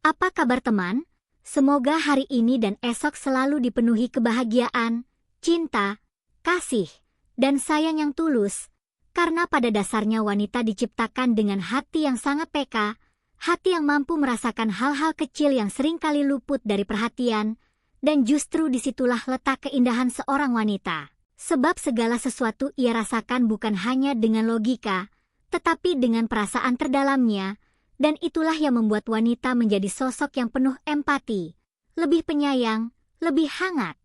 Apa kabar teman? Semoga hari ini dan esok selalu dipenuhi kebahagiaan, cinta, kasih, dan sayang yang tulus. Karena pada dasarnya wanita diciptakan dengan hati yang sangat peka, hati yang mampu merasakan hal-hal kecil yang seringkali luput dari perhatian, dan justru disitulah letak keindahan seorang wanita. Sebab segala sesuatu ia rasakan bukan hanya dengan logika, tetapi dengan perasaan terdalamnya, dan itulah yang membuat wanita menjadi sosok yang penuh empati, lebih penyayang, lebih hangat,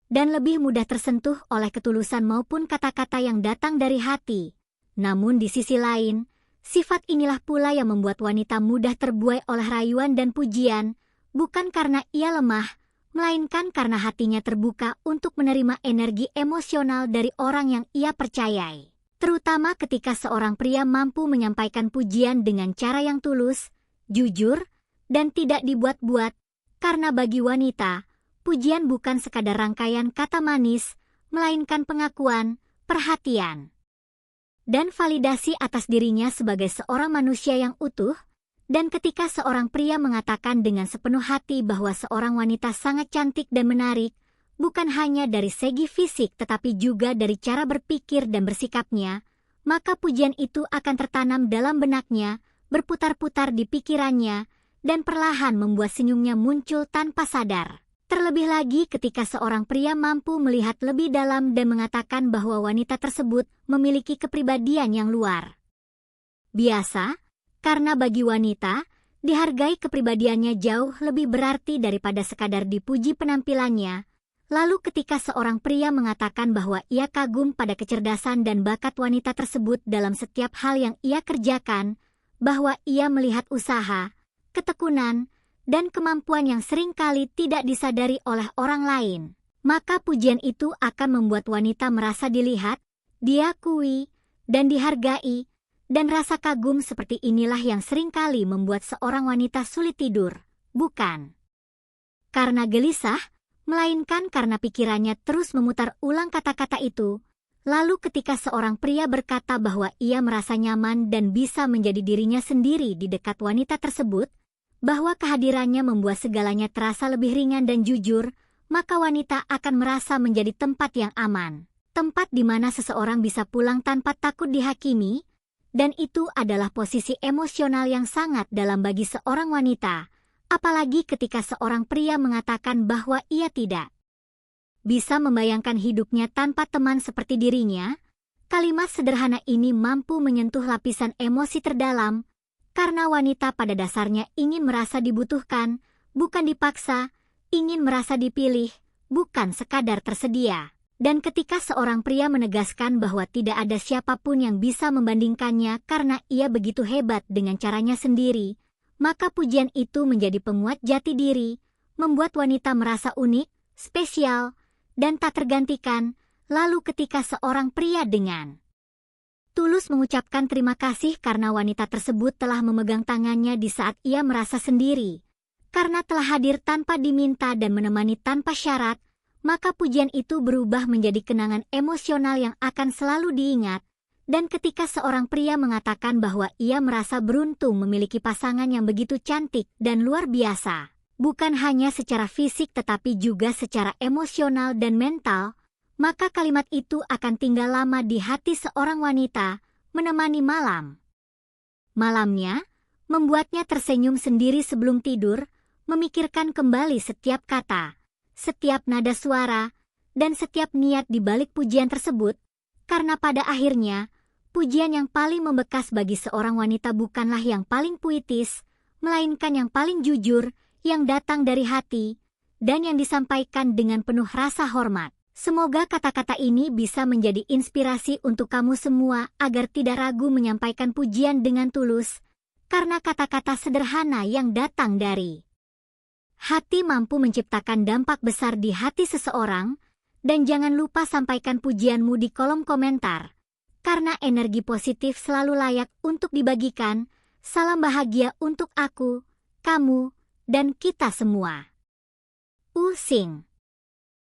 dan lebih mudah tersentuh oleh ketulusan maupun kata-kata yang datang dari hati. Namun di sisi lain, sifat inilah pula yang membuat wanita mudah terbuai oleh rayuan dan pujian, bukan karena ia lemah, melainkan karena hatinya terbuka untuk menerima energi emosional dari orang yang ia percayai. Terutama ketika seorang pria mampu menyampaikan pujian dengan cara yang tulus, jujur, dan tidak dibuat-buat, karena bagi wanita, pujian bukan sekadar rangkaian kata manis, melainkan pengakuan, perhatian, dan validasi atas dirinya sebagai seorang manusia yang utuh. Dan ketika seorang pria mengatakan dengan sepenuh hati bahwa seorang wanita sangat cantik dan menarik, bukan hanya dari segi fisik tetapi juga dari cara berpikir dan bersikapnya, maka pujian itu akan tertanam dalam benaknya, berputar-putar di pikirannya, dan perlahan membuat senyumnya muncul tanpa sadar. Terlebih lagi ketika seorang pria mampu melihat lebih dalam dan mengatakan bahwa wanita tersebut memiliki kepribadian yang luar biasa, karena bagi wanita, dihargai kepribadiannya jauh lebih berarti daripada sekadar dipuji penampilannya. Lalu ketika seorang pria mengatakan bahwa ia kagum pada kecerdasan dan bakat wanita tersebut dalam setiap hal yang ia kerjakan, bahwa ia melihat usaha, ketekunan, dan kemampuan yang seringkali tidak disadari oleh orang lain, maka pujian itu akan membuat wanita merasa dilihat, diakui, dan dihargai, dan rasa kagum seperti inilah yang seringkali membuat seorang wanita sulit tidur, bukan karena gelisah, melainkan karena pikirannya terus memutar ulang kata-kata itu. Lalu ketika seorang pria berkata bahwa ia merasa nyaman dan bisa menjadi dirinya sendiri di dekat wanita tersebut, bahwa kehadirannya membuat segalanya terasa lebih ringan dan jujur, maka wanita akan merasa menjadi tempat yang aman. Tempat di mana seseorang bisa pulang tanpa takut dihakimi, dan itu adalah posisi emosional yang sangat dalam bagi seorang wanita. Apalagi ketika seorang pria mengatakan bahwa ia tidak bisa membayangkan hidupnya tanpa teman seperti dirinya, kalimat sederhana ini mampu menyentuh lapisan emosi terdalam, karena wanita pada dasarnya ingin merasa dibutuhkan, bukan dipaksa, ingin merasa dipilih, bukan sekadar tersedia. Dan ketika seorang pria menegaskan bahwa tidak ada siapapun yang bisa membandingkannya karena ia begitu hebat dengan caranya sendiri, maka pujian itu menjadi penguat jati diri, membuat wanita merasa unik, spesial, dan tak tergantikan. Lalu ketika seorang pria dengan tulus mengucapkan terima kasih karena wanita tersebut telah memegang tangannya di saat ia merasa sendiri, karena telah hadir tanpa diminta dan menemani tanpa syarat, maka pujian itu berubah menjadi kenangan emosional yang akan selalu diingat. Dan ketika seorang pria mengatakan bahwa ia merasa beruntung memiliki pasangan yang begitu cantik dan luar biasa, bukan hanya secara fisik tetapi juga secara emosional dan mental, maka kalimat itu akan tinggal lama di hati seorang wanita, menemani malamnya, membuatnya tersenyum sendiri sebelum tidur, memikirkan kembali setiap kata, setiap nada suara, dan setiap niat di balik pujian tersebut, karena pada akhirnya, pujian yang paling membekas bagi seorang wanita bukanlah yang paling puitis, melainkan yang paling jujur, yang datang dari hati, dan yang disampaikan dengan penuh rasa hormat. Semoga kata-kata ini bisa menjadi inspirasi untuk kamu semua agar tidak ragu menyampaikan pujian dengan tulus, karena kata-kata sederhana yang datang dari hati mampu menciptakan dampak besar di hati seseorang. Dan jangan lupa sampaikan pujianmu di kolom komentar, karena energi positif selalu layak untuk dibagikan. Salam bahagia untuk aku, kamu, dan kita semua. Using.